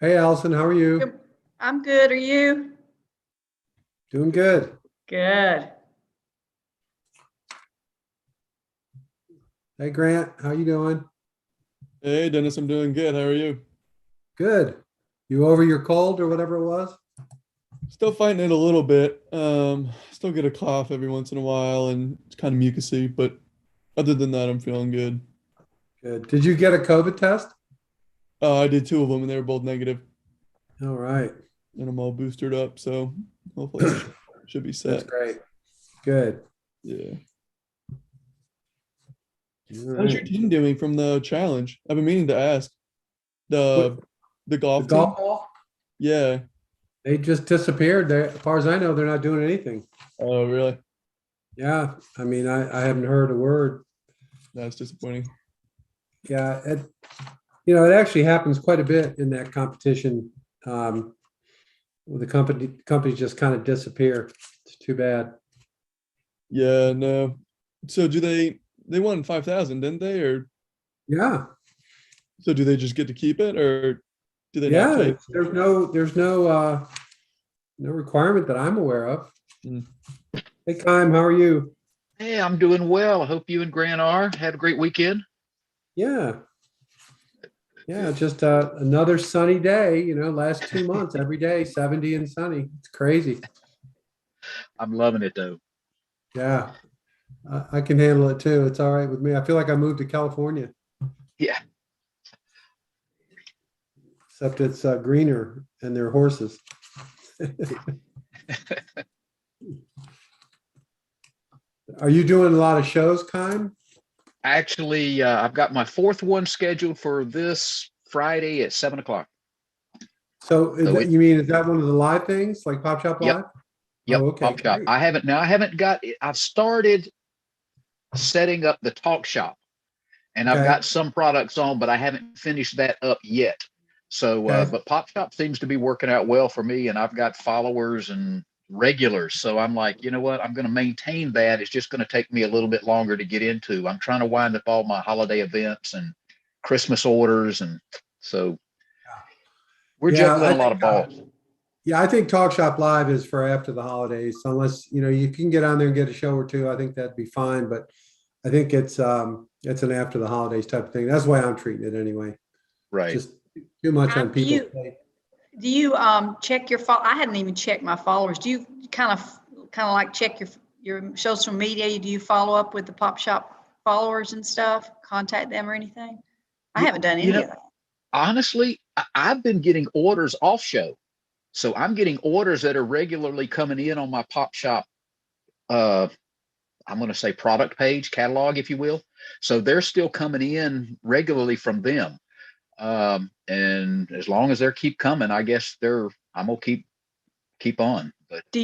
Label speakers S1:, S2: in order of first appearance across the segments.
S1: Hey, Allison, how are you?
S2: Good. I'm good. Are you?
S1: Doing good.
S2: Good.
S1: Hey, Grant, how you doing?
S3: Hey Dennis, I'm doing good. How are you?
S1: Good. You over your cold or whatever it was?
S3: Still fighting it a little bit. Still get a cough every once in a while and it's kind of mucusy, but other than that, I'm feeling good.
S1: Good. Did you get a COVID test?
S3: I did two of them and they were both negative,
S1: All right.
S3: and I'm all boosted up, so hopefully I should be
S1: That's
S3: set.
S1: great. Good.
S3: Yeah.
S1: All
S3: How's your
S1: right.
S3: team doing from the challenge? I've been meaning to ask.
S1: What,
S3: The the
S1: the
S3: golf team?
S1: golf ball?
S3: Yeah.
S1: They just disappeared. As far as I know, they're not doing anything.
S3: Oh, really?
S1: Yeah. I mean, I haven't heard a word.
S3: That's disappointing.
S1: Yeah. It actually happens quite a bit in that competition. Um, where the companies just kind of disappear. It's too bad.
S3: Yeah, no. So do they won 5,000, didn't they? Or
S1: Yeah.
S3: so do they just get to keep it, or do they not
S1: Yeah.
S3: take?
S1: There's no requirement that I'm aware of.
S3: Mm.
S1: Hey, Kime, how are you?
S4: Hey, I'm doing well. I hope you and Grant are. Had a great weekend.
S1: Yeah, yeah, just another sunny day, last 2 months, every day, 70 and sunny. It's crazy.
S4: I'm loving it though.
S1: Yeah, I can handle it too. It's all right with me. I feel like I moved to California,
S4: Yeah.
S1: except it's greener and there are horses. Are you doing a lot of shows, Kime?
S4: Actually, I've got my fourth one scheduled for this Friday at 7 o'clock.
S1: So
S4: So
S1: you mean, is that one of the live things like Pop Shop
S4: yep,
S1: Live?
S4: yep,
S1: Oh, okay,
S4: Pop Shop.
S1: great.
S4: I haven't got it. I've started setting up the talk shop and I've
S1: Okay,
S4: got some products on, but I haven't finished that up yet. So,
S1: okay.
S4: but Pop Shop seems to be working out well for me, and I've got followers and regulars. So I'm like, you know what? I'm going to maintain that. It's just going to take me a little bit longer to get into. I'm trying to wind up all my holiday events and Christmas orders, and so we're
S1: Yeah,
S4: juggling a lot of balls.
S1: I think Talk Shop Live is for after the holidays, unless, you can get on there and get a show or two. I think that'd be fine, but I think it's an after the holidays type of thing. That's why I'm treating it anyway.
S4: Right.
S1: Just too much on
S2: Time, do
S1: people's
S2: you
S1: plate.
S2: do you check your I hadn't even checked my followers. Do you kind of like check your social media? Do you follow up with the Pop Shop followers and stuff? Contact them or anything? I
S4: You,
S2: haven't done
S4: you
S2: any
S4: know,
S2: of that.
S4: honestly, I've been getting orders off show. So I'm getting orders that are regularly coming in on my Pop Shop uh I'm going to say product page, catalog, if you will. So they're still coming in regularly from them. And as long as they keep coming, I guess I'm gonna keep on. But
S2: Do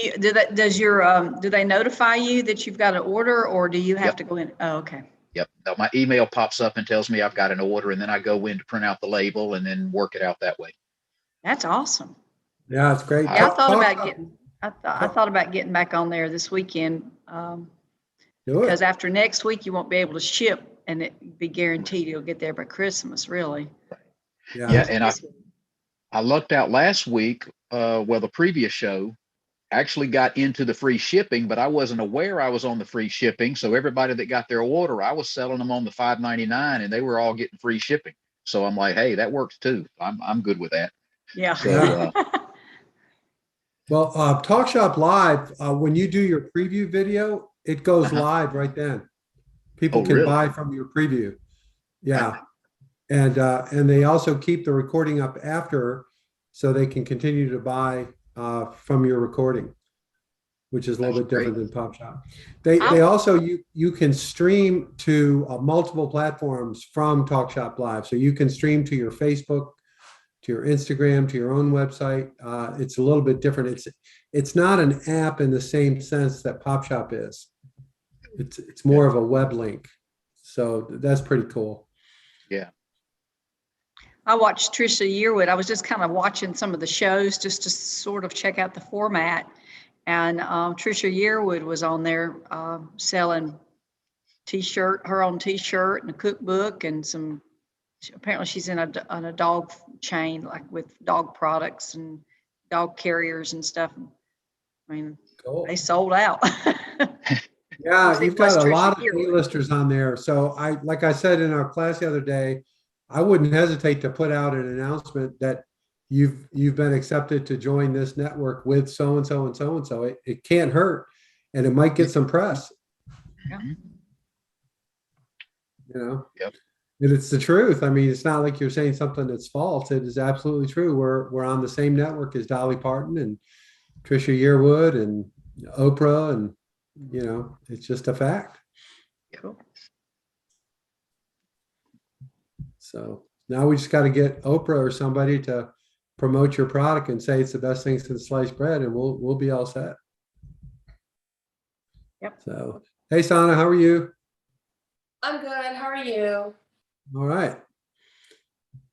S2: they notify you that you've got an order, or do you have
S4: yep,
S2: to go in? Oh, okay.
S4: yep. Now, my email pops up and tells me I've got an order, and then I go in to print out the label and then work it out that way.
S2: That's awesome.
S1: Yeah, it's great.
S2: Yeah, I
S4: I
S2: thought
S1: Talk
S2: about
S1: Shop,
S2: getting. I thought about getting back on there this weekend,
S1: do
S2: because
S1: it.
S2: after next week you won't be able to ship, and it be guaranteed you'll get there by Christmas. Really.
S1: Yeah.
S4: Yeah, and I lucked out last week. Well, the previous show actually got into the free shipping, but I wasn't aware I was on the free shipping. So everybody that got their order, I was selling them on the 5.99, and they were all getting free shipping. So I'm like, hey, that works too. I'm good with that.
S2: Yeah.
S4: So
S1: Yeah. Well, Talk Shop Live, when you do your preview video, it goes
S4: uh-huh.
S1: live right then. People
S4: Oh,
S1: can
S4: really?
S1: buy from your preview. Yeah. And they also keep the recording up after, so they can continue to buy from your recording, which is a little
S4: That's
S1: bit
S4: great.
S1: different than Pop Shop. They
S2: I,
S1: also, you can stream to multiple platforms from Talk Shop Live. So you can stream to your Facebook, to your Instagram, to your own website. It's a little bit different. It's not an app in the same sense that Pop Shop is. It's
S4: Okay.
S1: more of a web link. So that's pretty cool.
S4: Yeah.
S2: I watched Trisha Yearwood. I was just kind of watching some of the shows just to sort of check out the format. And Trisha Yearwood was on there selling her own T-shirt and a cookbook and some Apparently she's in a dog chain, like with dog products and dog carriers and stuff. I mean,
S1: Cool.
S2: they sold out.
S1: Yeah,
S2: Usually
S1: you've got a
S2: West
S1: lot of
S2: Tricia here.
S1: A-listers on there. So like I said in our class the other day, I wouldn't hesitate to put out an announcement that you've been accepted to join this network with so-and-so and so-and-so. It can't hurt, and it might get some press.
S2: Yeah.
S1: You know?
S4: Yep.
S1: And it's the truth. I mean, it's not like you're saying something that's false. It is absolutely true. We're on the same network as Dolly Parton and Trisha Yearwood and Oprah, and you know, it's just a fact.
S2: Cool.
S1: So now we just got to get Oprah or somebody to promote your product and say it's the best thing since sliced bread, and we'll be all set.
S2: Yep.
S1: So, hey, Sana, how are you?
S5: I'm good. How are you?
S1: All right.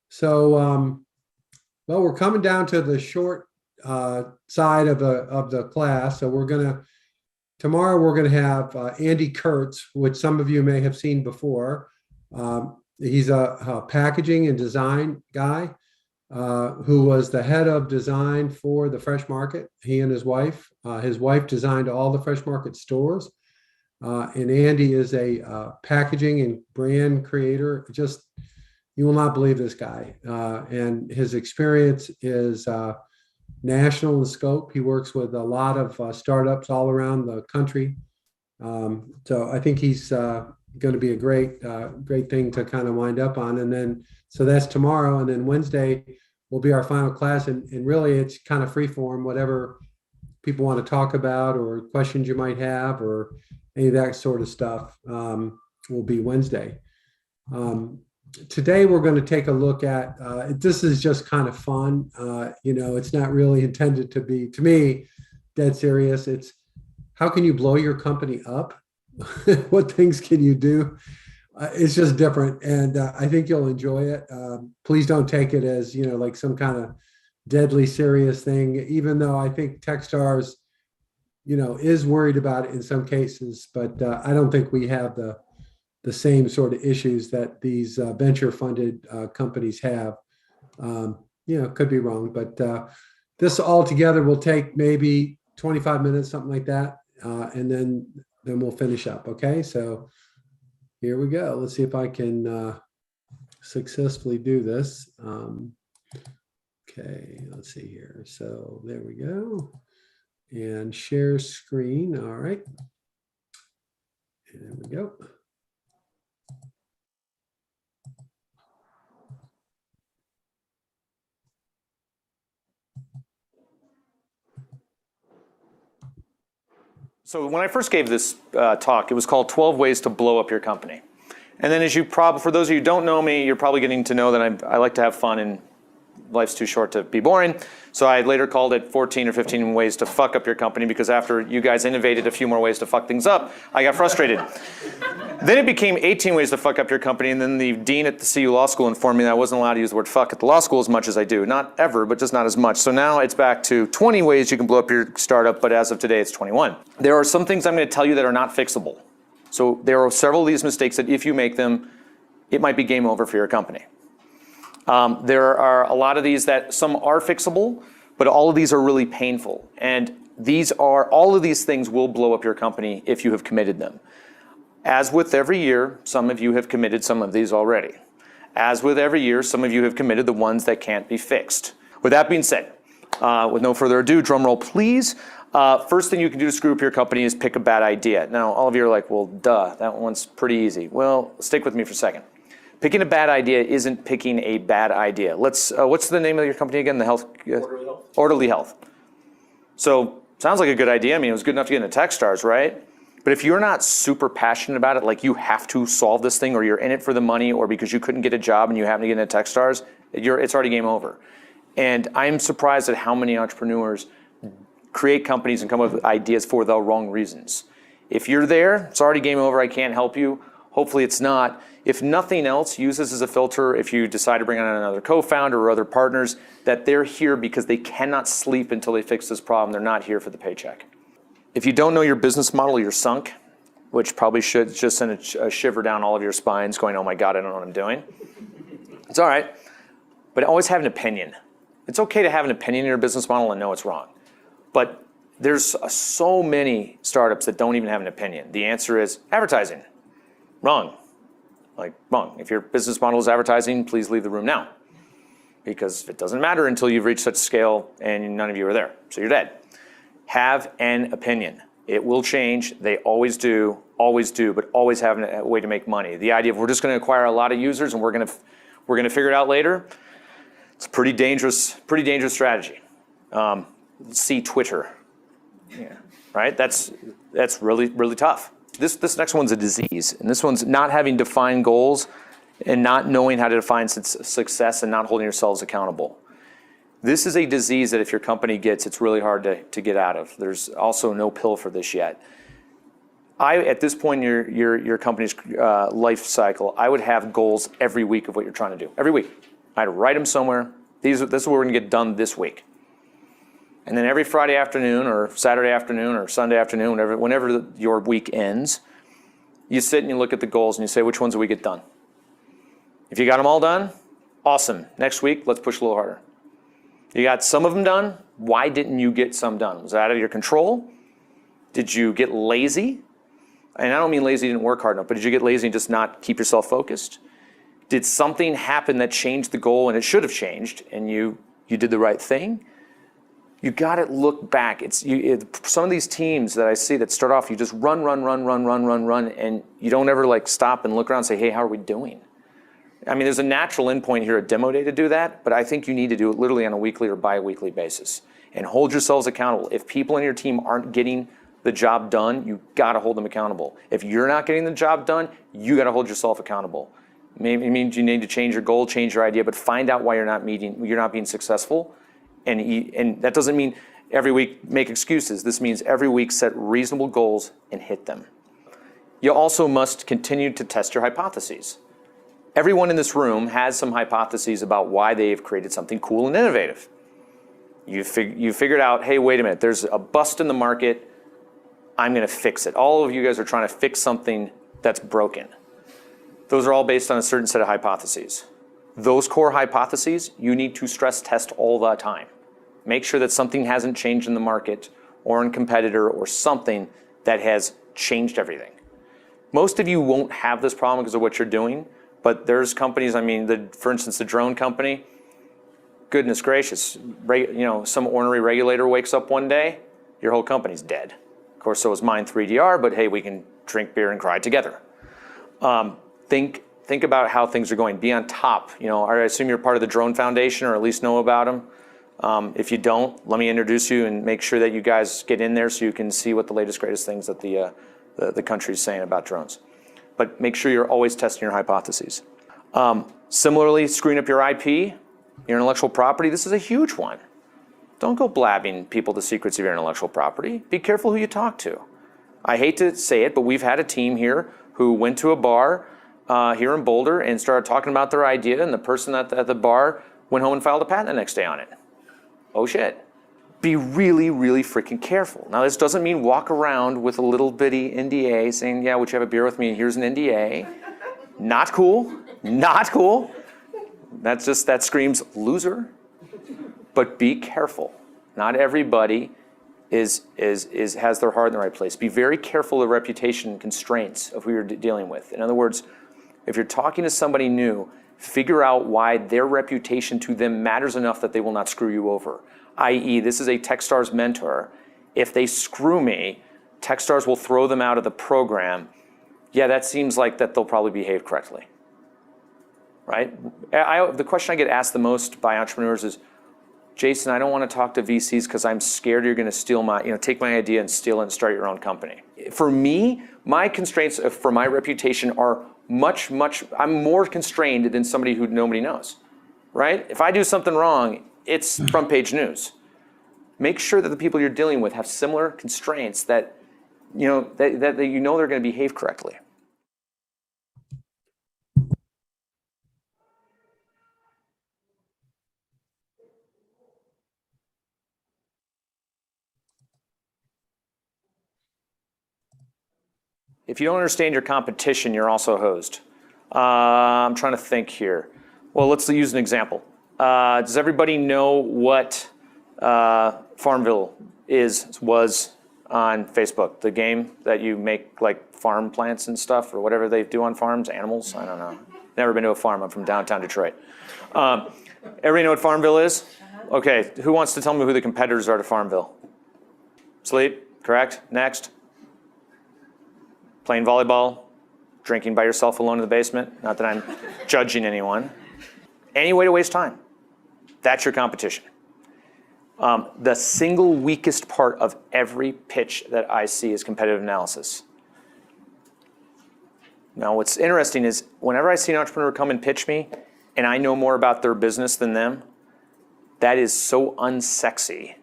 S1: So, well, we're coming down to the short side of the class. So tomorrow we're gonna have Andy Kurtz, which some of you may have seen before. He's a packaging and design guy who was the head of design for the Fresh Market. He and his wife designed all the Fresh Market stores. And Andy is a packaging and brand creator. Just, you will not believe this guy. And his experience is national in scope. He works with a lot of startups all around the country. So I think he's going to be a great thing to kind of wind up on. And then, so that's tomorrow. And then Wednesday will be our final class. And really it's kind of free form, whatever people want to talk about or questions you might have or any of that sort of stuff will be Wednesday. Today we're going to take a look at, this is just kind of fun. You know, it's not really intended to be, to me, dead serious. It's how can you blow your company up? What things can you do? It's just different. And I think you'll enjoy it. Please don't take it as, you know, like some kind of deadly serious thing, even though I think Techstars, you know, is worried about it in some cases, but I don't think we have the same sort of issues that these venture funded companies have. You know, could be wrong, but this all together will take maybe 25 minutes, something like that. And then we'll finish up. Okay. So here we go. Let's see if I can successfully do this. Okay, let's see here. So there we go. And share screen. All right. And there we go.
S6: So when I first gave this talk, it was called 12 Ways to Blow Up Your Company. And then as you for those of you who don't know me, you're probably getting to know that I like to have fun and life's too short to be boring. So I later called it 14 or 15 ways to fuck up your company, because after you guys innovated a few more ways to fuck things up, I got frustrated. Then it became 18 ways to fuck up your company, and then the dean at the CU Law School informed me that I wasn't allowed to use the word fuck at the law school as much as I do. Not ever, but just not as much. So now it's back to 20 ways you can blow up your startup, but as of today, it's 21. There are some things I'm going to tell you that are not fixable. So there are several of these mistakes that if you make them, it might be game over for your company. There are a lot of these that some are fixable, but all of these are really painful. And all of these things will blow up your company if you have committed them. As with every year, some of you have committed some of these already. As with every year, some of you have committed the ones that can't be fixed. With that being said, with no further ado, drum roll please. First thing you can do to screw up your company is pick a bad idea. Now, all of you are like, well, duh, that one's pretty easy. Well, stick with me for a second. Picking a bad idea isn't picking a bad idea. What's the name of your company again? The health? Orderly Health. Orderly Health. So, sounds like a good idea. I mean, it was good enough to get into Techstars, right? But if you're not super passionate about it, like you have to solve this thing, or you're in it for the money, or because you couldn't get a job and you happen to get into Techstars, it's already game over. And I'm surprised at how many entrepreneurs create companies and come up with ideas for the wrong reasons. If you're there, it's already game over. I can't help you. Hopefully it's not. If nothing else, use this as a filter if you decide to bring on another co-founder or other partners, that they're here because they cannot sleep until they fix this problem. They're not here for the paycheck. If you don't know your business model, you're sunk, which probably should just send a shiver down all of your spines going, oh my God, I don't know what I'm doing. It's all right, but always have an opinion. It's okay to have an opinion in your business model and know it's wrong. But there's so many startups that don't even have an opinion. The answer is advertising. Wrong. Like, wrong. If your business model is advertising, please leave the room now. Because it doesn't matter until you've reached such scale and none of you are there. So you're dead. Have an opinion. It will change. They always do, but always have a way to make money. The idea of we're just going to acquire a lot of users and we're going to figure it out later, it's a pretty dangerous strategy. See Twitter. Yeah, right? That's really, really tough. This next one's a disease, and this one's not having defined goals and not knowing how to define success and not holding yourselves accountable. This is a disease that if your company gets, it's really hard to get out of. There's also no pill for this yet. At this point in your company's life cycle, I would have goals every week of what you're trying to do. Every week. I'd write them somewhere. This is what we're going to get done this week. And then every Friday afternoon or Saturday afternoon or Sunday afternoon, whenever your week ends, you sit and you look at the goals and you say, which ones do we get done? If you got them all done, awesome. Next week, let's push a little harder. You got some of them done. Why didn't you get some done? Was that out of your control? Did you get lazy? And I don't mean lazy, didn't work hard enough, but did you get lazy and just not keep yourself focused? Did something happen that changed the goal and it should have changed and you did the right thing? You got to look back. Some of these teams that I see that start off, you just run, and you don't ever stop and look around and say, hey, how are we doing? I mean, there's a natural endpoint here at demo day to do that, but I think you need to do it literally on a weekly or bi-weekly basis and hold yourselves accountable. If people in your team aren't getting the job done, you got to hold them accountable. If you're not getting the job done, you got to hold yourself accountable. Maybe it means you need to change your goal, change your idea, but find out why you're not being successful. And that doesn't mean every week make excuses. This means every week set reasonable goals and hit them. You also must continue to test your hypotheses. Everyone in this room has some hypotheses about why they've created something cool and innovative. You figured out, hey, wait a minute, there's a bust in the market. I'm going to fix it. All of you guys are trying to fix something that's broken. Those are all based on a certain set of hypotheses. Those core hypotheses, you need to stress test all the time. Make sure that something hasn't changed in the market or in competitor or something that has changed everything. Most of you won't have this problem because of what you're doing, but there's companies, for instance, the drone company, goodness gracious, some ornery regulator wakes up one day, your whole company's dead. Of course, so is mine 3DR, but hey, we can drink beer and cry together. Think about how things are going. Be on top. I assume you're part of the Drone Foundation or at least know about them. If you don't, let me introduce you and make sure that you guys get in there so you can see what the latest, greatest things that the country is saying about drones. But make sure you're always testing your hypotheses. Similarly, screwing up your IP, your intellectual property, this is a huge one. Don't go blabbing people the secrets of your intellectual property. Be careful who you talk to. I hate to say it, but we've had a team here who went to a bar here in Boulder and started talking about their idea, and the person at the bar went home and filed a patent the next day on it. Oh shit. Be really, really freaking careful. Now, this doesn't mean walk around with a little bitty NDA saying, yeah, would you have a beer with me? Here's an NDA. Not cool. Not cool. That screams loser. But be careful. Not everybody has their heart in the right place. Be very careful of the reputation constraints of who you're dealing with. In other words, if you're talking to somebody new, figure out why their reputation to them matters enough that they will not screw you over. I.e., this is a Techstars mentor. If they screw me, Techstars will throw them out of the program. Yeah, that seems like that they'll probably behave correctly, right? The question I get asked the most by entrepreneurs is, Jason, I don't want to talk to VCs because I'm scared you're going to steal take my idea and steal it and start your own company. For me, my constraints for my reputation are I'm more constrained than somebody who nobody knows, right? If I do something wrong, it's front page news. Make sure that the people you're dealing with have similar constraints that they're going to behave correctly. If you don't understand your competition, you're also hosed. I'm trying to think here. Well, let's use an example. Does everybody know what Farmville was on Facebook? The game that you make like farm plants and stuff, or whatever they do on farms, animals? I don't know. Never been to a farm. I'm from downtown Detroit. Everybody know what Farmville is? Okay, who wants to tell me who the competitors are to Farmville? Sleep, correct. Next. Playing volleyball, drinking by yourself alone in the basement. Not that I'm judging anyone. Any way to waste time. That's your competition. The single weakest part of every pitch that I see is competitive analysis. Now, what's interesting is whenever I see an entrepreneur come and pitch me, and I know more about their business than them, that is so unsexy.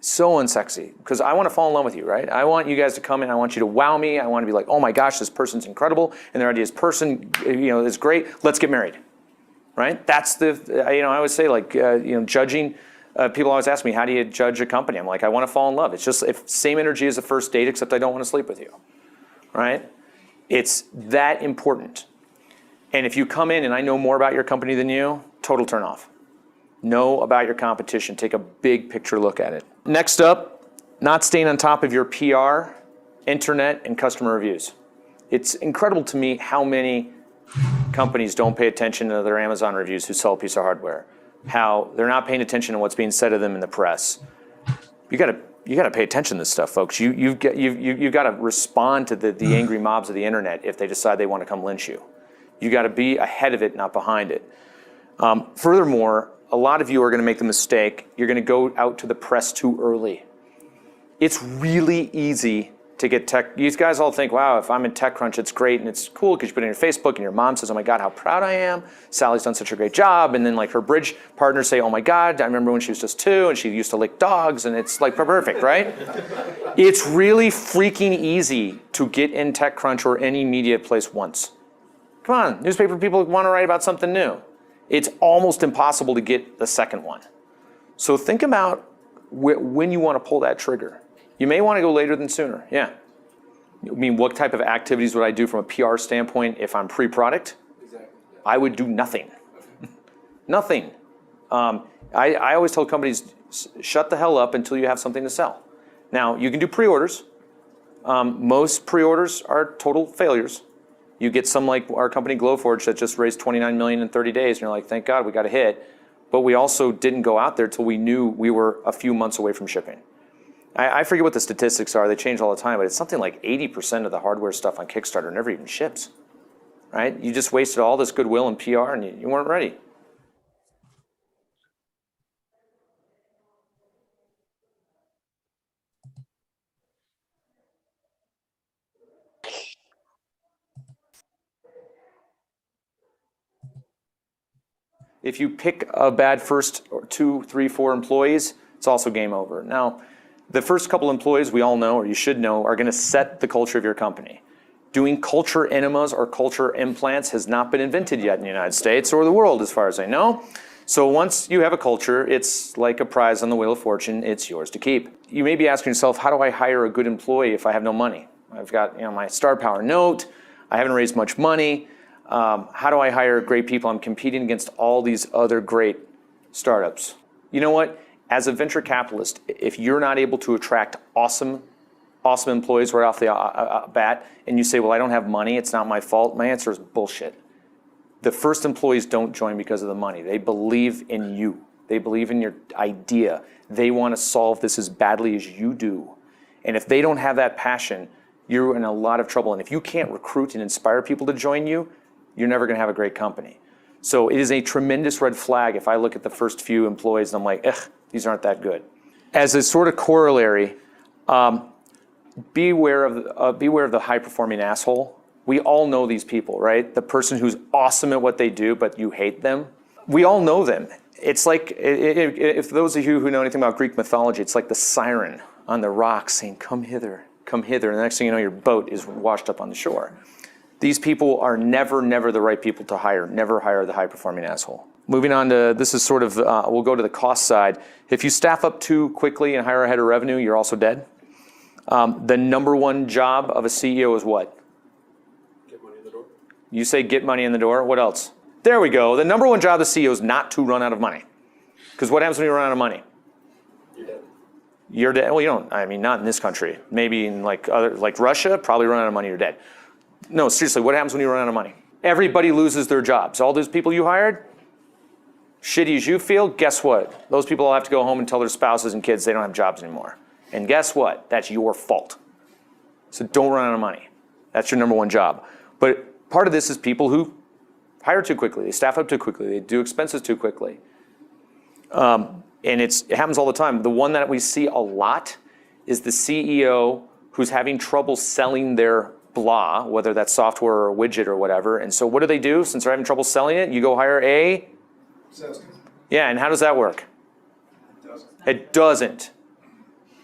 S6: So unsexy, because I want to fall in love with you, right? I want you guys to come in, I want you to wow me, I want to be like, oh my gosh, this person's incredible, and their idea is great, let's get married, right? That's the, I always say like, judging, people always ask me, how do you judge a company? I'm like, I want to fall in love. It's just same energy as the first date, except I don't want to sleep with you, right? It's that important. And if you come in and I know more about your company than you, total turn off. Know about your competition. Take a big picture look at it. Next up, not staying on top of your PR, internet, and customer reviews. It's incredible to me how many companies don't pay attention to their Amazon reviews who sell a piece of hardware. How they're not paying attention to what's being said of them in the press. You got to pay attention to this stuff, folks. You've got to respond to the angry mobs of the internet if they decide they want to come lynch you. You got to be ahead of it, not behind it. Furthermore, a lot of you are going to make the mistake. You're going to go out to the press too early. It's really easy to get tech. These guys all think, wow, if I'm in TechCrunch, it's great and it's cool because you put it on your Facebook and your mom says, oh my God, how proud I am. Sally's done such a great job. And then like her bridge partners say, oh my God, I remember when she was just 2 and she used to lick dogs, and it's like perfect, right? It's really freaking easy to get in TechCrunch or any media place once. Come on, newspaper people want to write about something new. It's almost impossible to get the second one. So think about when you want to pull that trigger. You may want to go later than sooner, yeah. I mean, what type of activities would I do from a PR standpoint if I'm pre-product? Exactly. I would do nothing. Nothing. I always tell companies, shut the hell up until you have something to sell. Now, you can do pre-orders. Most pre-orders are total failures. You get some like our company Glowforge that just raised $29 million in 30 days, and you're like, thank God we got a hit. But we also didn't go out there till we knew we were a few months away from shipping. I forget what the statistics are, they change all the time, but it's something like 80% of the hardware stuff on Kickstarter never even ships, right? You just wasted all this goodwill and PR and you weren't ready. If you pick a bad first 2, 3, 4 employees, it's also game over. Now, the first couple employees we all know, or you should know, are going to set the culture of your company. Doing culture enemas or culture implants has not been invented yet in the United States or the world as far as I know. So once you have a culture, it's like a prize on the Wheel of Fortune, it's yours to keep. You may be asking yourself, how do I hire a good employee if I have no money? I've got my Star Power note, I haven't raised much money. How do I hire great people? I'm competing against all these other great startups. You know what? As a venture capitalist, if you're not able to attract awesome employees right off the bat, and you say, well, I don't have money, it's not my fault, my answer is bullshit. The first employees don't join because of the money. They believe in you. They believe in your idea. They want to solve this as badly as you do. And if they don't have that passion, you're in a lot of trouble. And if you can't recruit and inspire people to join you, you're never going to have a great company. So it is a tremendous red flag if I look at the first few employees and I'm like, these aren't that good. As a sort of corollary, beware of the high-performing asshole. We all know these people, right? The person who's awesome at what they do, but you hate them. We all know them. It's like, if those of you who know anything about Greek mythology, it's like the siren on the rocks saying, come hither, and the next thing you know, your boat is washed up on the shore. These people are never the right people to hire. Never hire the high-performing asshole. Moving on to, this is sort of, we'll go to the cost side. If you staff up too quickly and hire ahead of revenue, you're also dead. The number one job of a CEO is what?
S7: Get money in the door.
S6: You say get money in the door. What else? There we go. The number one job of the CEO is not to run out of money. Because what happens when you run out of money? You're dead. Well, you don't, I mean, not in this country. Maybe in like Russia, probably run out of money, you're dead. No, seriously, what happens when you run out of money? Everybody loses their jobs. All those people you hired, shitty as you feel, guess what? Those people all have to go home and tell their spouses and kids they don't have jobs anymore. And guess what? That's your fault. So don't run out of money. That's your number one job. But part of this is people who hire too quickly. They staff up too quickly. They do expenses too quickly. And it happens all the time. The one that we see a lot is the CEO who's having trouble selling their blah, whether that's software or a widget or whatever. And so what do? Since they're having trouble selling it, you go hire a sales company. Yeah, and how does that work? It doesn't.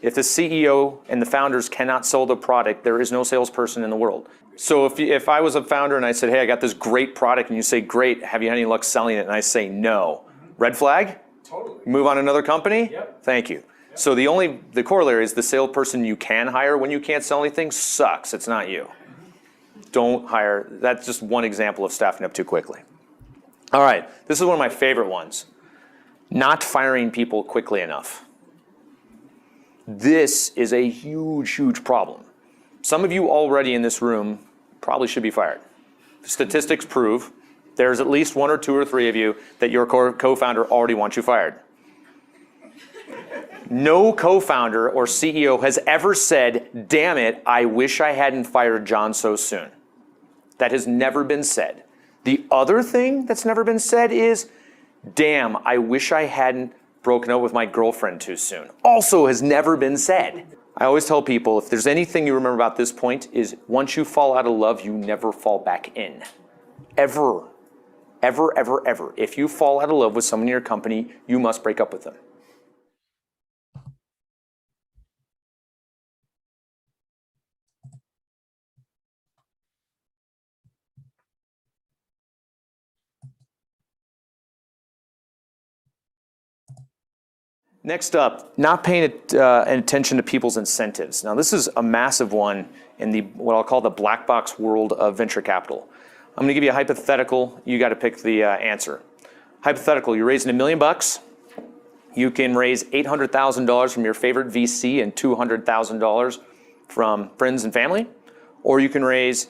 S6: If the CEO and the founders cannot sell the product, there is no salesperson in the world. So if I was a founder and I said, hey, I got this great product, and you say, great, have you had any luck selling it? And I say, no. Red flag?
S7: Totally.
S6: Move on to another company?
S7: Yep.
S6: Thank you. Yep. So the corollary is the salesperson you can hire when you can't sell anything sucks. It's not you. Don't hire. That's just one example of staffing up too quickly. All right, this is one of my favorite ones. Not firing people quickly enough. This is a huge, huge problem. Some of you already in this room probably should be fired. Statistics prove there's at least 1 or 2 or 3 of you that your co-founder already wants you fired. No co-founder or CEO has ever said, damn it, I wish I hadn't fired John so soon. That has never been said. The other thing that's never been said is, damn, I wish I hadn't broken up with my girlfriend too soon. Also has never been said. I always tell people, if there's anything you remember about this point is once you fall out of love, you never fall back in. Ever. Ever, ever, ever. If you fall out of love with someone in your company, you must break up with them. Next up, not paying attention to people's incentives. Now, this is a massive one in what I'll call the black box world of venture capital. I'm going to give you a hypothetical. You got to pick the answer. Hypothetical, you're raising $1 million. You can raise $800,000 from your favorite VC and $200,000 from friends and family, or you can raise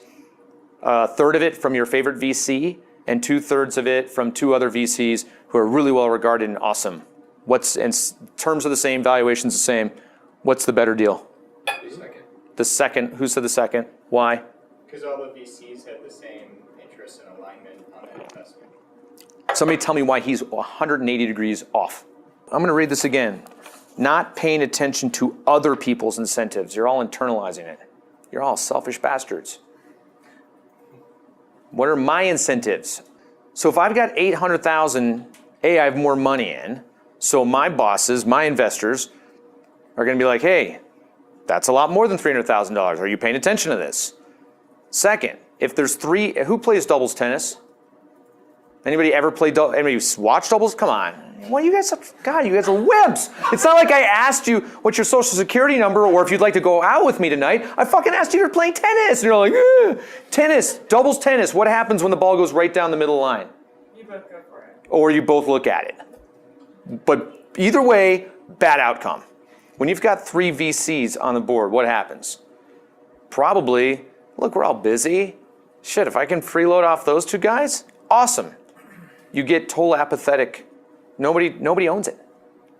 S6: a third of it from your favorite VC and 2/3 of it from 2 other VCs who are really well regarded and awesome. In terms of the same, valuations the same, what's the better deal?
S7: The second.
S6: The second, who said the second? Why?
S7: Because all the VCs had the same interest and alignment on that investment.
S6: Somebody tell me why he's 180 degrees off. I'm going to read this again. Not paying attention to other people's incentives. You're all internalizing it. You're all selfish bastards. What are my incentives? So if I've got 800,000, I have more money in. So my bosses, my investors, are going to be like, hey, that's a lot more than $300,000. Are you paying attention to this? Second, if there's 3, who plays doubles tennis? Anybody ever play doubles? Anybody watch doubles? Come on. What you guys, God, you guys are wimps. It's not like I asked you what's your social security number or if you'd like to go out with me tonight. I fucking asked you if you're playing tennis. And you're like, tennis, doubles tennis. What happens when the ball goes right down the middle line?
S7: You both go for it.
S6: Or you both look at it. But either way, bad outcome. When you've got 3 VCs on the board, what happens? Probably, look, we're all busy. Shit, if I can freeload off those 2 guys, awesome. You get total apathetic. Nobody owns it,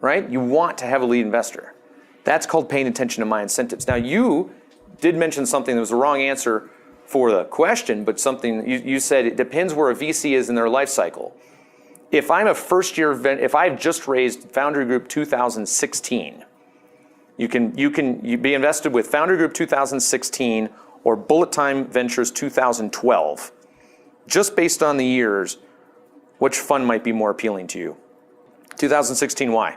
S6: right? You want to have a lead investor. That's called paying attention to my incentives. Now, you did mention something that was the wrong answer for the question, but something you said it depends where a VC is in their life cycle. If I'm a first-year if I've just raised Foundry Group 2016, you be invested with Foundry Group 2016 or Bullet Time Ventures 2012. Just based on the years, which fund might be more appealing to you? 2016, why?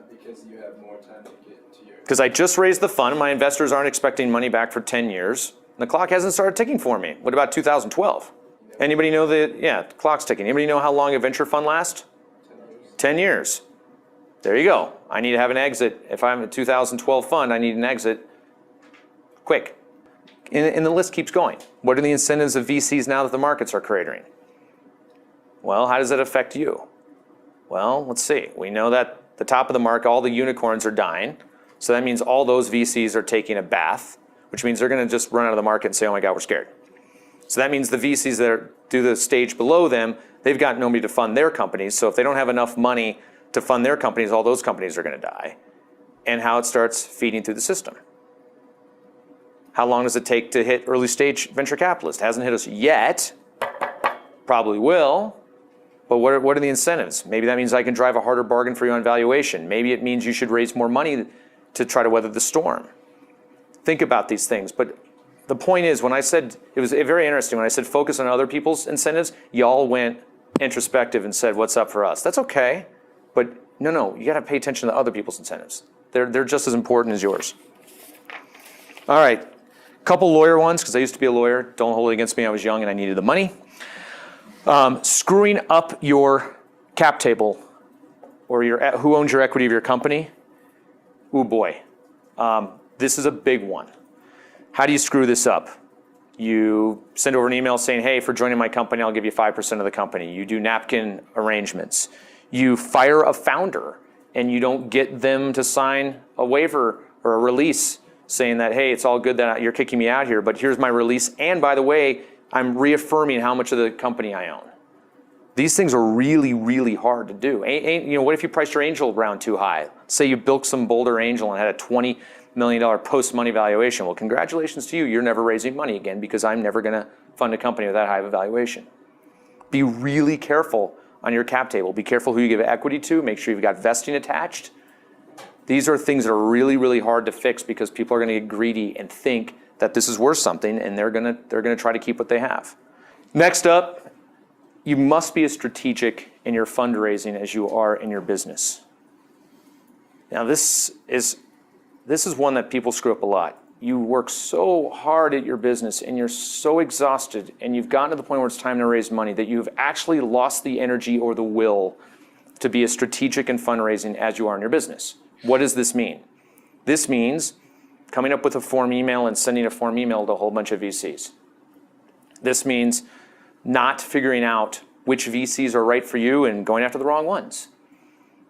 S8: Because you have more time to get to your...
S6: Because I just raised the fund. My investors aren't expecting money back for 10 years. The clock hasn't started ticking for me. What about 2012? Anybody know the clock's ticking. Anybody know how long a venture fund lasts? 10 years. There you go. I need to have an exit. If I'm a 2012 fund, I need an exit quick. And the list keeps going. What are the incentives of VCs now that the markets are cratering? Well, how does that affect you? Well, let's see. We know that the top of the market, all the unicorns are dying. So that means all those VCs are taking a bath, which means they're going to just run out of the market and say, oh my God, we're scared. So that means the VCs that do the stage below them, they've got nobody to fund their companies. So if they don't have enough money to fund their companies, all those companies are going to die. And how it starts feeding through the system. How long does it take to hit early stage venture capitalist? Hasn't hit us yet. Probably will. But what are the incentives? Maybe that means I can drive a harder bargain for you on valuation. Maybe it means you should raise more money to try to weather the storm. Think about these things. But the point is, when I said, it was very interesting, when I said focus on other people's incentives, y'all went introspective and said, what's up for us? That's okay. But no, you got to pay attention to other people's incentives. They're just as important as yours. All right, couple lawyer ones, because I used to be a lawyer. Don't hold it against me. I was young and I needed the money. Screwing up your cap table or who owns your equity of your company. Ooh boy, this is a big one. How do you screw this up? You send over an email saying, hey, for joining my company, I'll give you 5% of the company. You do napkin arrangements. You fire a founder and you don't get them to sign a waiver or a release saying that, hey, it's all good that you're kicking me out here, but here's my release. And by the way, I'm reaffirming how much of the company I own. These things are really, really hard to do. What if you priced your angel round too high? Say you built some Boulder Angel and had a $20 million post-money valuation. Well, congratulations to you. You're never raising money again because I'm never going to fund a company with that high of a valuation. Be really careful on your cap table. Be careful who you give equity to. Make sure you've got vesting attached. These are things that are really, really hard to fix because people are going to get greedy and think that this is worth something, and they're going to try to keep what they have. Next up, you must be as strategic in your fundraising as you are in your business. Now, this is one that people screw up a lot. You work so hard at your business and you're so exhausted and you've gotten to the point where it's time to raise money that you've actually lost the energy or the will to be as strategic in fundraising as you are in your business. What does this mean? This means coming up with a form email and sending a form email to a whole bunch of VCs. This means not figuring out which VCs are right for you and going after the wrong ones.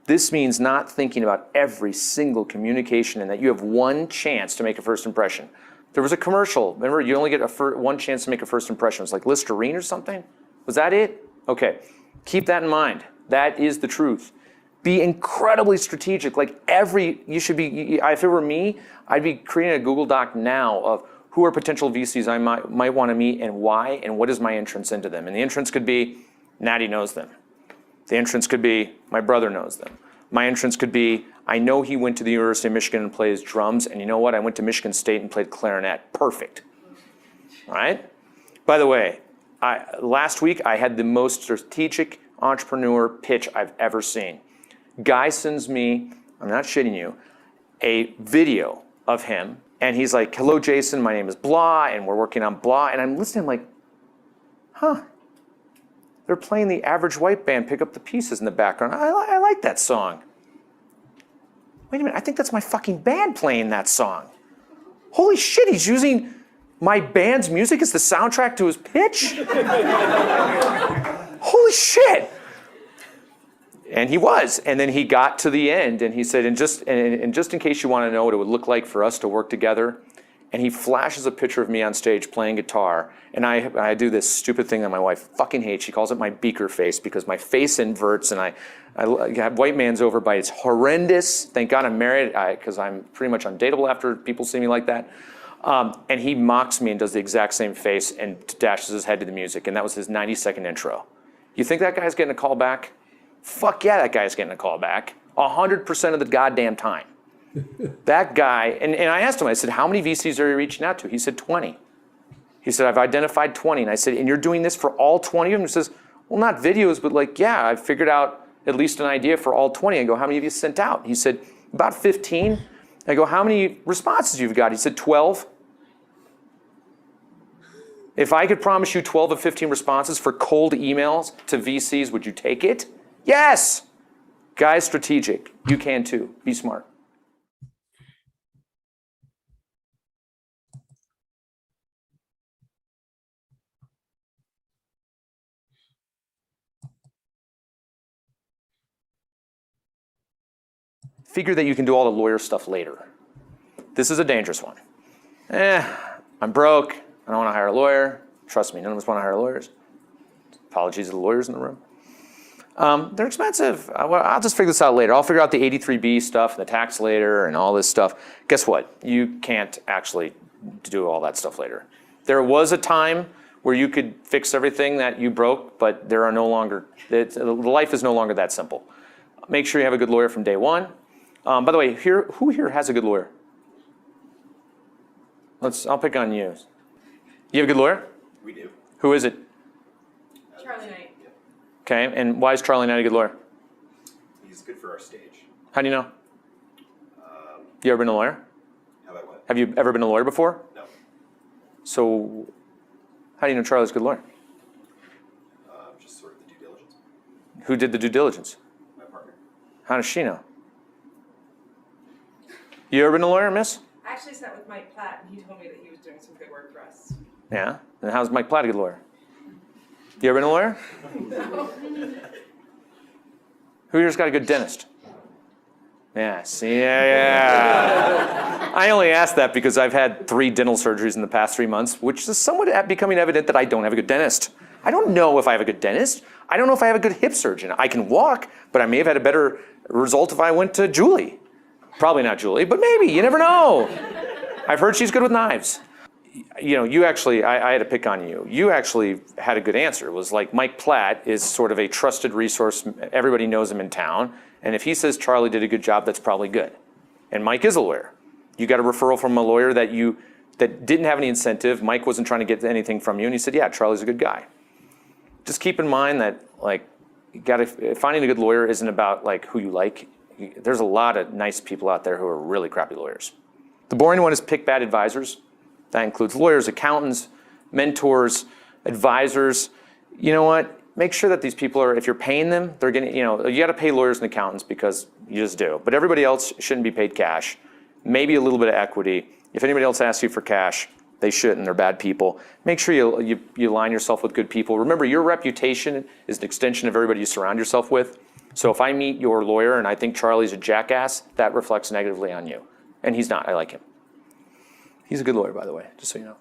S6: This means not thinking about every single communication and that you have one chance to make a first impression. There was a commercial. Remember, you only get one chance to make a first impression. It's like Listerine or something. Was that it? Okay. Keep that in mind. That is the truth. Be incredibly strategic. If it were me, I'd be creating a Google Doc now of who are potential VCs I might want to meet and why, and what is my entrance into them. And the entrance could be, Natty knows them. The entrance could be, my brother knows them. My entrance could be, I know he went to the University of Michigan and plays drums, and you know what? I went to Michigan State and played clarinet. Perfect. All right? By the way, last week I had the most strategic entrepreneur pitch I've ever seen. Guy sends me, I'm not shitting you, a video of him, and he's like, hello, Jason, my name is blah, and we're working on blah, and I'm listening like, huh. They're playing the Average White Band, Pick Up the Pieces in the background. I like that song. Wait a minute, I think that's my fucking band playing that song. Holy shit, he's using my band's music as the soundtrack to his pitch? Holy shit. And he was, and then he got to the end and he said, and just in case you want to know what it would look like for us to work together, and he flashes a picture of me on stage playing guitar, and I do this stupid thing that my wife fucking hates. She calls it my beaker face because my face inverts and I have white man's over by. It's horrendous. Thank God I'm married because I'm pretty much undateable after people see me like that. And he mocks me and does the exact same face and dashes his head to the music, and that was his 90-second intro. You think that guy's getting a call back? Fuck yeah, that guy's getting a call back 100% of the goddamn time. That guy, and I asked him, I said, how many VCs are you reaching out to? He said 20. He said, I've identified 20. And I said, and you're doing this for all 20 of them? He says, well, not videos, but yeah, I've figured out at least an idea for all 20. I go, how many have you sent out? He said, about 15. I go, how many responses you've got? He said, 12. If I could promise you 12 of 15 responses for cold emails to VCs, would you take it? Yes. Guys, strategic. You can too. Be smart. figure that you can do all the lawyer stuff later. This is a dangerous one. I'm broke. I don't want to hire a lawyer. Trust me, none of us want to hire lawyers. Apologies to the lawyers in the room. They're expensive. Well, I'll just figure this out later. I'll figure out the 83B stuff, the tax later, and all this stuff. Guess what? You can't actually do all that stuff later. There was a time where you could fix everything that you broke, but there are no longer, life is no longer that simple. Make sure you have a good lawyer from day one. By the way, who here has a good lawyer? I'll pick on you. You have a good lawyer?
S8: We do.
S6: Who is it?
S5: Charlie Knight.
S6: Okay, and why is Charlie not a good lawyer?
S8: He's good for our stage.
S6: How do you know? You ever been a lawyer?
S8: How about what?
S6: Have you ever been a lawyer before?
S8: No.
S6: So, how do you know Charlie's a good lawyer?
S8: Just sort of the due diligence.
S6: Who did the due diligence?
S8: My partner.
S6: How does she know? You ever been a lawyer, miss?
S5: I actually sat with Mike Platt and he told me that he was doing some good work for us.
S6: Yeah. And how's Mike Platt a good lawyer? You ever been a lawyer? Who here's got a good dentist? Yeah, see, yeah. I only asked that because I've had 3 dental surgeries in the past 3 months, which is somewhat becoming evident that I don't have a good dentist. I don't know if I have a good dentist. I don't know if I have a good hip surgeon. I can walk, but I may have had a better result if I went to Julie. Probably not Julie, but maybe, you never know. I've heard she's good with knives. You know, you actually, I had to pick on you. You actually had a good answer. It was like Mike Platt is sort of a trusted resource. Everybody knows him in town. And if he says Charlie did a good job, that's probably good. And Mike is a lawyer. You got a referral from a lawyer that didn't have any incentive. Mike wasn't trying to get anything from you. And he said, yeah, Charlie's a good guy. Just keep in mind that like, finding a good lawyer isn't about like who you like. There's a lot of nice people out there who are really crappy lawyers. The boring one is pick bad advisors. That includes lawyers, accountants, mentors, advisors. You know what? Make sure that these people are, if you're paying them, they're getting, you got to pay lawyers and accountants because you just do. But everybody else shouldn't be paid cash. Maybe a little bit of equity. If anybody else asks you for cash, they shouldn't. They're bad people. Make sure you align yourself with good people. Remember, your reputation is an extension of everybody you surround yourself with. So if I meet your lawyer and I think Charlie's a jackass, that reflects negatively on you. And he's not. I like him. He's a good lawyer, by the way, just so you know.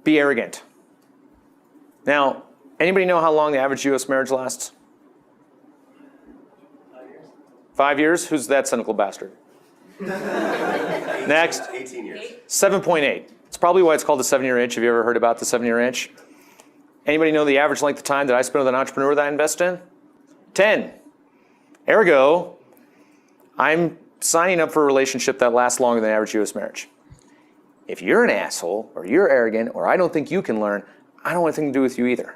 S6: Be arrogant. Now, anybody know how long the average U.S. marriage lasts?
S7: 5 years.
S6: 5 years? Who's that cynical bastard? Next.
S8: 18 years.
S6: 7.8. It's probably why it's called the 7-year itch. Have you ever heard about the 7-year itch? Anybody know the average length of time that I spend with an entrepreneur that I invest in? 10. Ergo, I'm signing up for a relationship that lasts longer than the average U.S. marriage. If you're an asshole, or you're arrogant, or I don't think you can learn, I don't want anything to do with you either.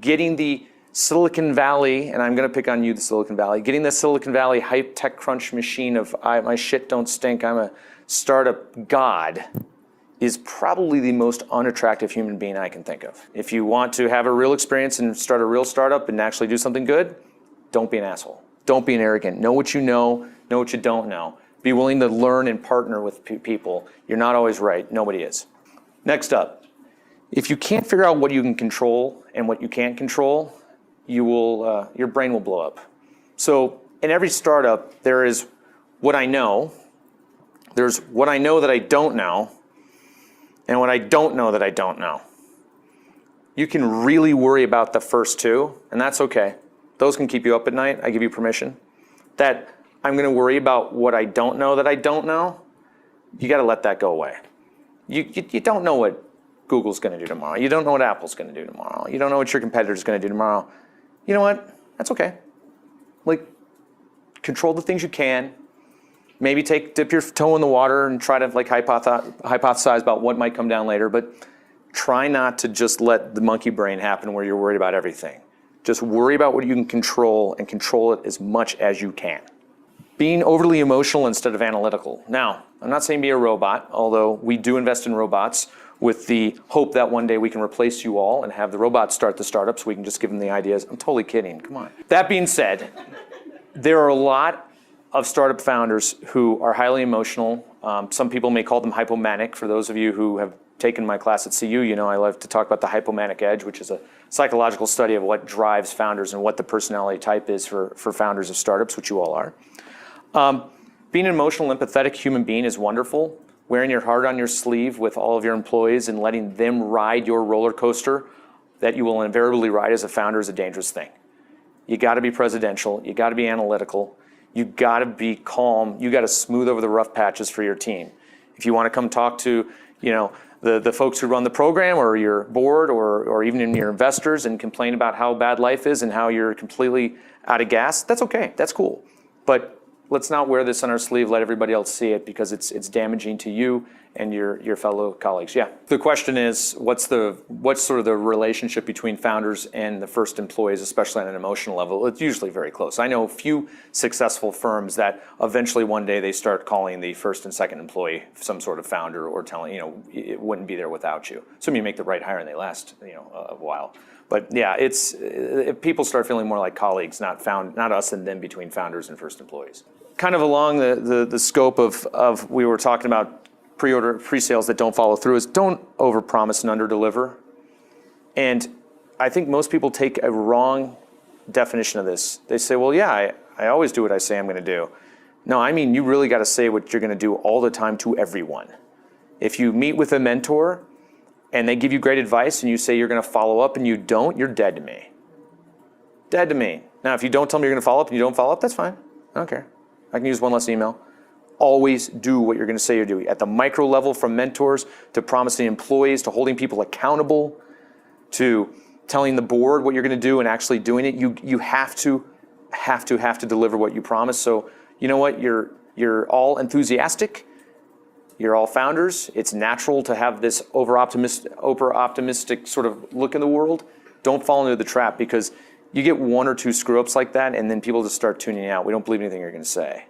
S6: Getting the Silicon Valley, and I'm going to pick on you, the Silicon Valley, getting the Silicon Valley hype tech crunch machine of my shit don't stink, I'm a startup god, is probably the most unattractive human being I can think of. If you want to have a real experience and start a real startup and actually do something good, don't be an asshole. Don't be an arrogant. Know what you know what you don't know. Be willing to learn and partner with people. You're not always right. Nobody is. Next up, if you can't figure out what you can control and what you can't control, your brain will blow up. So in every startup, there is what I know, there's what I know that I don't know, and what I don't know that I don't know. You can really worry about the first two, and that's okay. Those can keep you up at night. I give you permission. That I'm going to worry about what I don't know that I don't know, you got to let that go away. You don't know what Google's going to do tomorrow. You don't know what Apple's going to do tomorrow. You don't know what your competitor's going to do tomorrow. You know what? That's okay. Like, control the things you can. Maybe dip your toe in the water and try to like hypothesize about what might come down later, but try not to just let the monkey brain happen where you're worried about everything. Just worry about what you can control and control it as much as you can. Being overly emotional instead of analytical. Now, I'm not saying be a robot, although we do invest in robots with the hope that one day we can replace you all and have the robots start the startup so we can just give them the ideas. I'm totally kidding, come on. That being said, there are a lot of startup founders who are highly emotional. Some people may call them hypomanic. For those of you who have taken my class at CU, you know I love to talk about the hypomanic edge, which is a psychological study of what drives founders and what the personality type is for founders of startups, which you all are. Being an emotional, empathetic human being is wonderful. Wearing your heart on your sleeve with all of your employees and letting them ride your roller coaster that you will invariably ride as a founder is a dangerous thing. You got to be presidential. You got to be analytical. You got to be calm. You got to smooth over the rough patches for your team. If you want to come talk to, the folks who run the program or your board or even your investors and complain about how bad life is and how you're completely out of gas, that's okay. That's cool. But let's not wear this on our sleeve, let everybody else see it, because it's damaging to you and your fellow colleagues. Yeah. The question is, what's sort of the relationship between founders and the first employees, especially on an emotional level? It's usually very close. I know a few successful firms that eventually one day they start calling the first and second employee some sort of founder or telling, it wouldn't be there without you. So you make the right hire and they last, a while. But yeah, if people start feeling more like colleagues, not us and them between founders and first employees. Kind of along the scope of we were talking about pre-sales that don't follow through is don't overpromise and underdeliver. And I think most people take a wrong definition of this. They say, well, yeah, I always do what I say I'm going to do. No, I mean, you really got to say what you're going to do all the time to everyone. If you meet with a mentor and they give you great advice and you say you're going to follow up and you don't, you're dead to me. Dead to me. Now, if you don't tell me you're going to follow up and you don't follow up, that's fine. I don't care. I can use one less email. Always do what you're going to say you're doing. At the micro level, from mentors to promising employees to holding people accountable to telling the board what you're going to do and actually doing it, you have to deliver what you promise. So you know what? You're all enthusiastic. You're all founders. It's natural to have this over optimistic sort of look in the world. Don't fall into the trap, because you get one or two screw ups like that and then people just start tuning out. We don't believe anything you're going to say.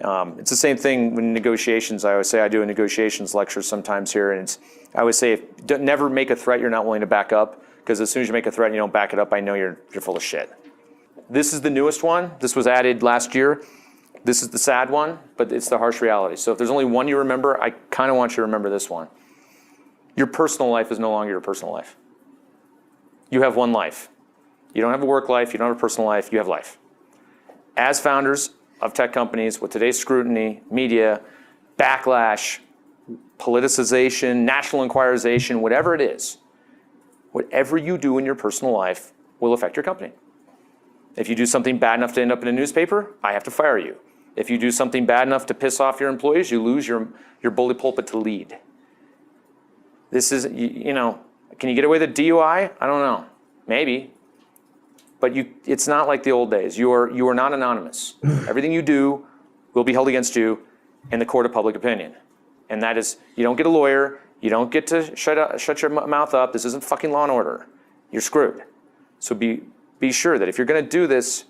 S6: It's the same thing when negotiations. I always say I do a negotiations lecture sometimes here, and I always say never make a threat you're not willing to back up, because as soon as you make a threat and you don't back it up, I know you're full of shit. This is the newest one. This was added last year. This is the sad one, but it's the harsh reality. So if there's only one you remember, I kind of want you to remember this one. Your personal life is no longer your personal life. You have one life. You don't have a work life. You don't have a personal life. You have life. As founders of tech companies, with today's scrutiny, media, backlash, politicization, national inquirization, whatever it is, whatever you do in your personal life will affect your company. If you do something bad enough to end up in a newspaper, I have to fire you. If you do something bad enough to piss off your employees, you lose your bully pulpit to lead. This is, can you get away with a DUI? I don't know. Maybe. But it's not like the old days. You are not anonymous. Everything you do will be held against you in the court of public opinion. And that is, you don't get a lawyer. You don't get to shut your mouth up. This isn't fucking Law and Order. You're screwed. So be sure that if you're going to do this,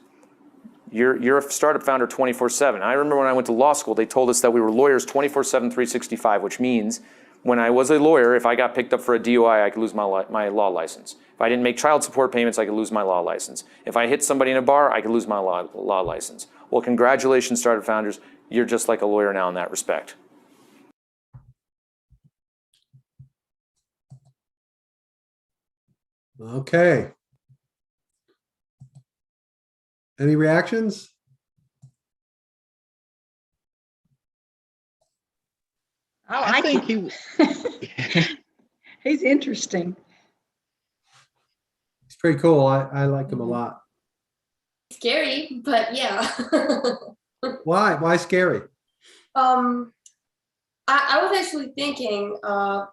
S6: you're a startup founder 24/7. I remember when I went to law school, they told us that we were lawyers 24/7, 365, which means when I was a lawyer, if I got picked up for a DUI, I could lose my law license. If I didn't make child support payments, I could lose my law license. If I hit somebody in a bar, I could lose my law license. Well, congratulations, startup founders. You're just like a lawyer now in that respect.
S1: Okay. Any reactions?
S2: I
S4: think
S2: he. He's interesting.
S1: It's pretty cool. I like him a lot.
S9: Scary, but yeah.
S1: Why? Why scary?
S9: I was actually thinking, if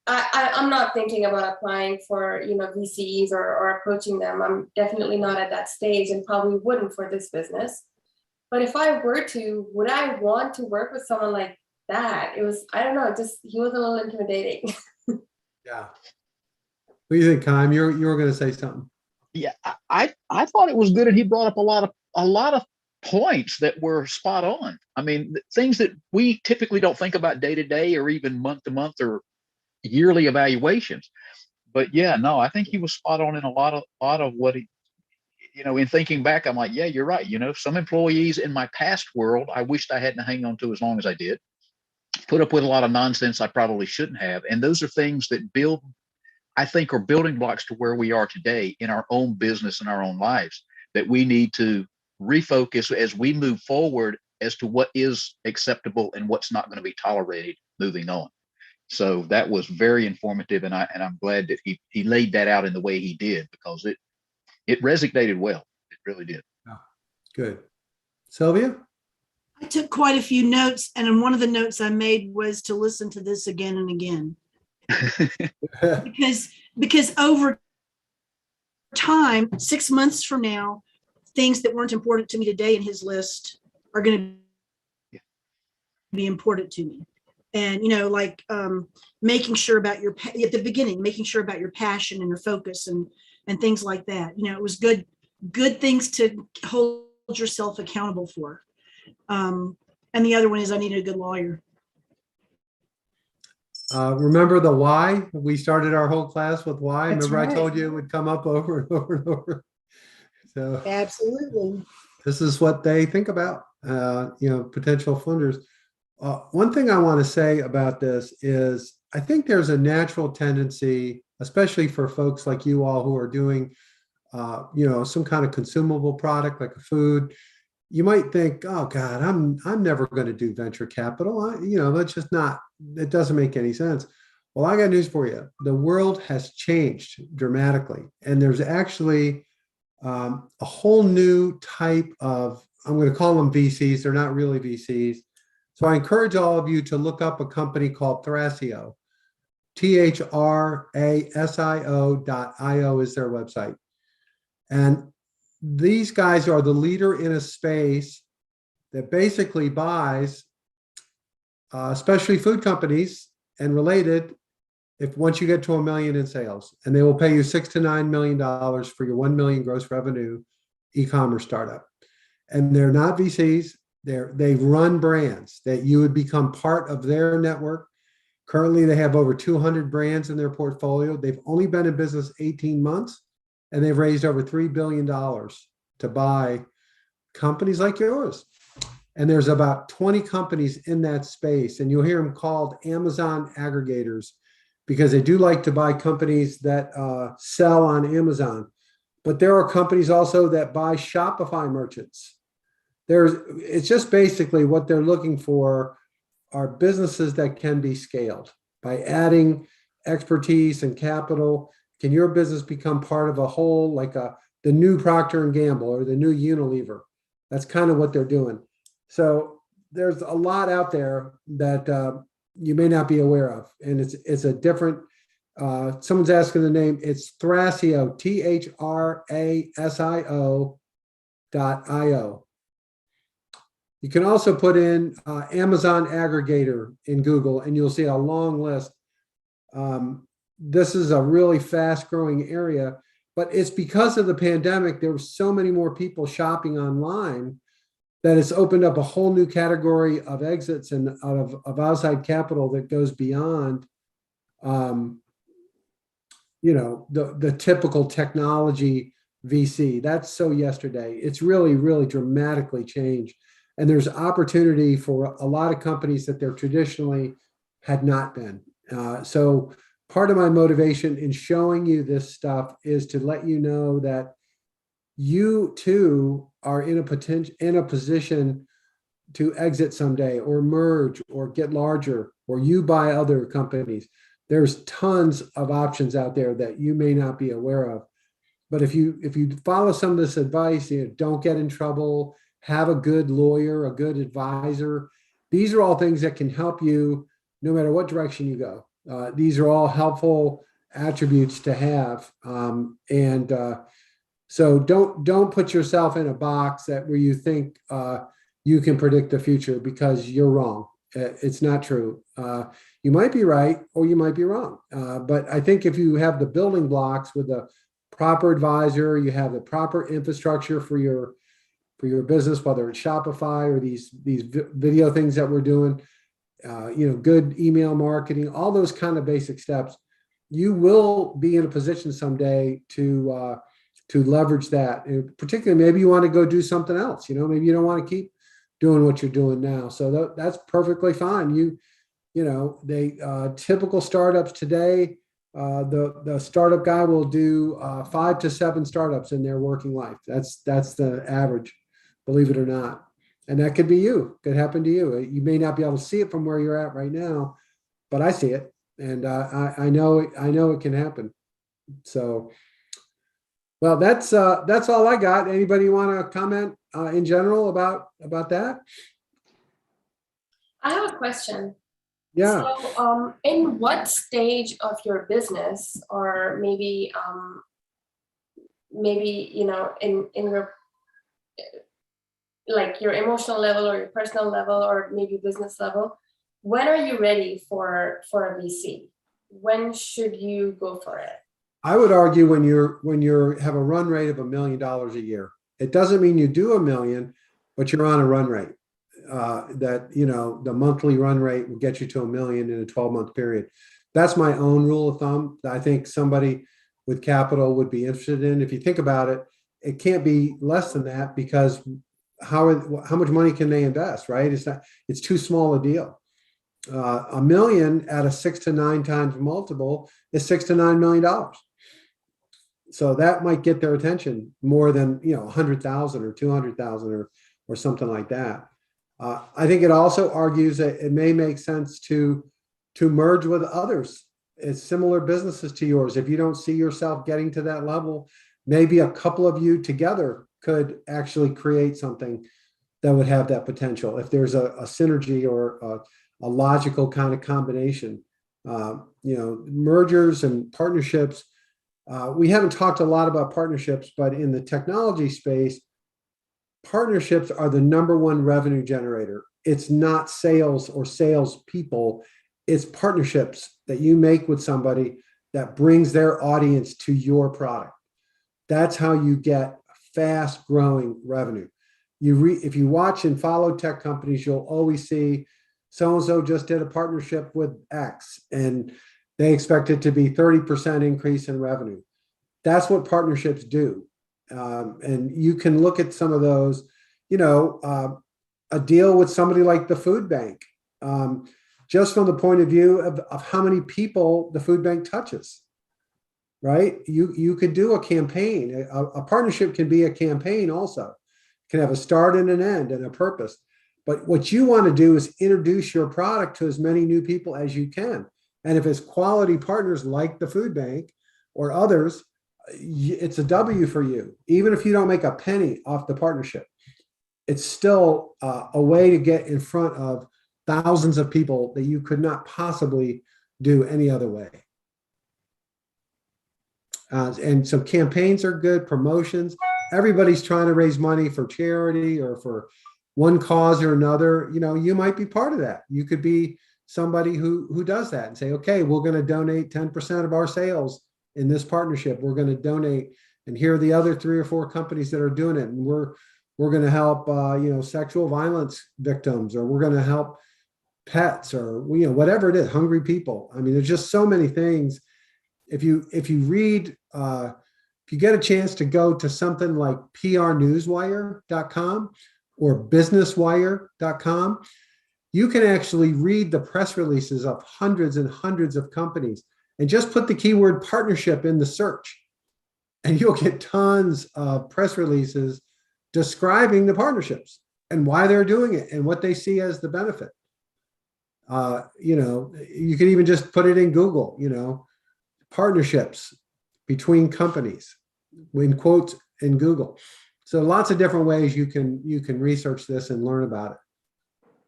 S9: I'm not thinking about applying for, VCs or approaching them. I'm definitely not at that stage and probably wouldn't for this business. But if I were to, would I want to work with someone like that? I don't know, he was a little intimidating.
S1: Yeah. What do you think, Chaim? You were going to say something.
S4: Yeah, I thought it was good, and he brought up a lot of points that were spot on. I mean, things that we typically don't think about day to day or even month to month or yearly evaluations. But yeah, no, I think he was spot on in a lot of what in thinking back, I'm like, yeah, you're right. Some employees in my past world, I wished I hadn't hung on to as long as I did. Put up with a lot of nonsense I probably shouldn't have. And those are things that I think, are building blocks to where we are today in our own business and our own lives, that we need to refocus as we move forward as to what is acceptable and what's not going to be tolerated moving on. So that was very informative, and I'm glad that he laid that out in the way he did, because it resonated well. It really did.
S1: Good. Sylvia?
S10: I took quite a few notes, and one of the notes I made was to listen to this again and again. because over time, 6 months from now, things that weren't important to me today in his list are going to be important to me. And, like making sure about at the beginning, making sure about your passion and your focus and things like that. It was good things to hold yourself accountable for. And the other one is I needed a good lawyer.
S1: Remember the why? We started our whole class with why.
S10: That's
S1: Remember,
S10: right.
S1: I told you it would come up over and over and over. So
S10: Absolutely.
S1: this is what they think about, potential funders. One thing I want to say about this is I think there's a natural tendency, especially for folks like you all who are doing, some kind of consumable product like a food. You might think, oh God, I'm never going to do venture capital. That's just not, it doesn't make any sense. Well, I got news for you. The world has changed dramatically. And there's actually a whole new type of, I'm going to call them VCs. They're not really VCs. So I encourage all of you to look up a company called Thrasio. THRASIO.io is their website. And these guys are the leader in a space that basically buys, especially food companies and related, once you get to $1 million in sales, and they will pay you $6 to $9 million for your 1 million gross revenue e-commerce startup. And they're not VCs. They run brands that you would become part of their network. Currently, they have over 200 brands in their portfolio. They've only been in business 18 months. And they've raised over $3 billion to buy companies like yours. And there's about 20 companies in that space. And you'll hear them called Amazon aggregators, because they do like to buy companies that sell on Amazon. But there are companies also that buy Shopify merchants. It's just basically what they're looking for are businesses that can be scaled by adding expertise and capital. Can your business become part of a whole, like the new Procter & Gamble or the new Unilever? That's kind of what they're doing. So there's a lot out there that you may not be aware of. And it's a different, someone's asking the name, it's Thrasio, THRASIO.io. You can also put in Amazon aggregator in Google and you'll see a long list. This is a really fast growing area, but it's because of the pandemic, there were so many more people shopping online that it's opened up a whole new category of exits and of outside capital that goes beyond, the typical technology VC. That's so yesterday. It's really, really dramatically changed. And there's opportunity for a lot of companies that there traditionally had not been. So part of my motivation in showing you this stuff is to let you know that you too are in a position to exit someday or merge or get larger, or you buy other companies. There's tons of options out there that you may not be aware of. But if you follow some of this advice, don't get in trouble, have a good lawyer, a good advisor. These are all things that can help you no matter what direction you go. These are all helpful attributes to have. So don't put yourself in a box where you think you can predict the future, because you're wrong. It's not true. You might be right or you might be wrong. But I think if you have the building blocks with a proper advisor, you have the proper infrastructure for your business, whether it's Shopify or these video things that we're doing, good email marketing, all those kind of basic steps, you will be in a position someday to to leverage that. And particularly, maybe you want to go do something else. Maybe you don't want to keep doing what you're doing now. So that's perfectly fine. Typical startups today, the startup guy will do 5 to 7 startups in their working life. That's the average, believe it or not. And that could be you. Could happen to you. You may not be able to see it from where you're at right now, but I see it, and I know it can happen. So, well, that's all I got. Anybody want to comment in general about that?
S9: I have a question.
S1: Yeah.
S9: So, in what stage of your business, or maybe in your like your emotional level or your personal level or maybe business level, when are you ready for a VC? When should you go for it?
S1: I would argue when you have a run rate of $1 million a year. It doesn't mean you do $1 million, but you're on a run rate. The monthly run rate will get you to $1 million in a 12-month period. That's my own rule of thumb that I think somebody with capital would be interested in. If you think about it, it can't be less than that, because how much money can they invest, right? It's too small a deal. $1 million at a 6 to 9 times multiple is $6 to $9 million. So that might get their attention more than 100,000 or 200,000 or something like that. I think it also argues that it may make sense to merge with others. It's similar businesses to yours. If you don't see yourself getting to that level, maybe a couple of you together could actually create something that would have that potential. If there's a synergy or a logical kind of combination, mergers and partnerships. We haven't talked a lot about partnerships, but in the technology space, partnerships are the #1 revenue generator. It's not sales or salespeople. It's partnerships that you make with somebody that brings their audience to your product. That's how you get fast growing revenue. If you watch and follow tech companies, you'll always see so-and-so just did a partnership with X and they expect it to be 30% increase in revenue. That's what partnerships do. And you can look at some of those, a deal with somebody like the food bank, just from the point of view of how many people the food bank touches, right? You could do a campaign. A partnership can be a campaign also. It can have a start and an end and a purpose. But what you want to do is introduce your product to as many new people as you can. And if it's quality partners like the food bank or others, it's a W for you. Even if you don't make a penny off the partnership, it's still a way to get in front of thousands of people that you could not possibly do any other way. And so campaigns are good, promotions. Everybody's trying to raise money for charity or for one cause or another. You might be part of that. You could be somebody who does that and say, okay, we're going to donate 10% of our sales in this partnership. We're going to donate, and here are the other 3 or 4 companies that are doing it, and we're going to help sexual violence victims, or we're going to help pets, or whatever it is, hungry people. I mean, there's just so many things. If you read, if you get a chance to go to something like prnewswire.com or businesswire.com, you can actually read the press releases of hundreds and hundreds of companies and just put the keyword partnership in the search, and you'll get tons of press releases describing the partnerships and why they're doing it and what they see as the benefit. You can even just put it in Google, partnerships between companies, in quotes, in Google. So lots of different ways you can research this and learn about it.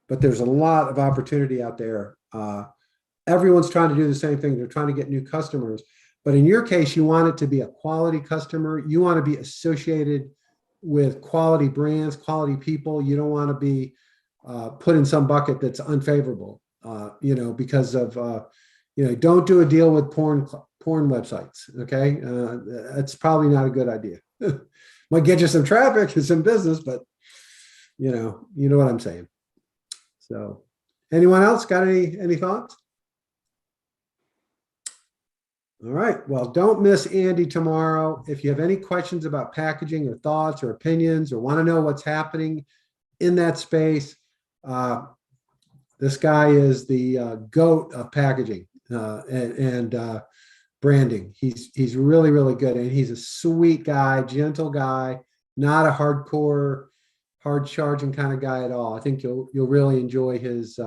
S1: But there's a lot of opportunity out there. Everyone's trying to do the same thing. They're trying to get new customers. But in your case, you want it to be a quality customer. You want to be associated with quality brands, quality people. You don't want to be put in some bucket that's unfavorable, because of, don't do a deal with porn websites. Okay. That's probably not a good idea. Might get you some traffic and some business, but you know what I'm saying. So anyone else got any thoughts? All right. Well, don't miss Andy tomorrow. If you have any questions about packaging or thoughts or opinions or want to know what's happening in that space, this guy is the goat of packaging and branding. He's really, really good. And he's a sweet guy, gentle guy, not a hardcore, hard charging kind of guy at all. I think you'll really enjoy his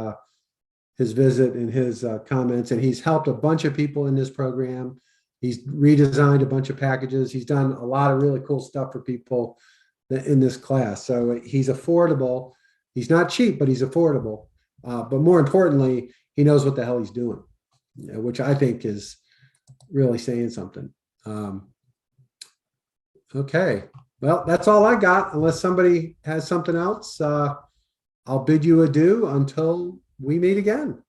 S1: visit and his comments. And he's helped a bunch of people in this program. He's redesigned a bunch of packages. He's done a lot of really cool stuff for people in this class. So he's affordable. He's not cheap, but he's affordable. But more importantly, he knows what the hell he's doing, which I think is really saying something. Okay. Well, that's all I got. Unless somebody has something else, I'll bid you adieu until we meet again.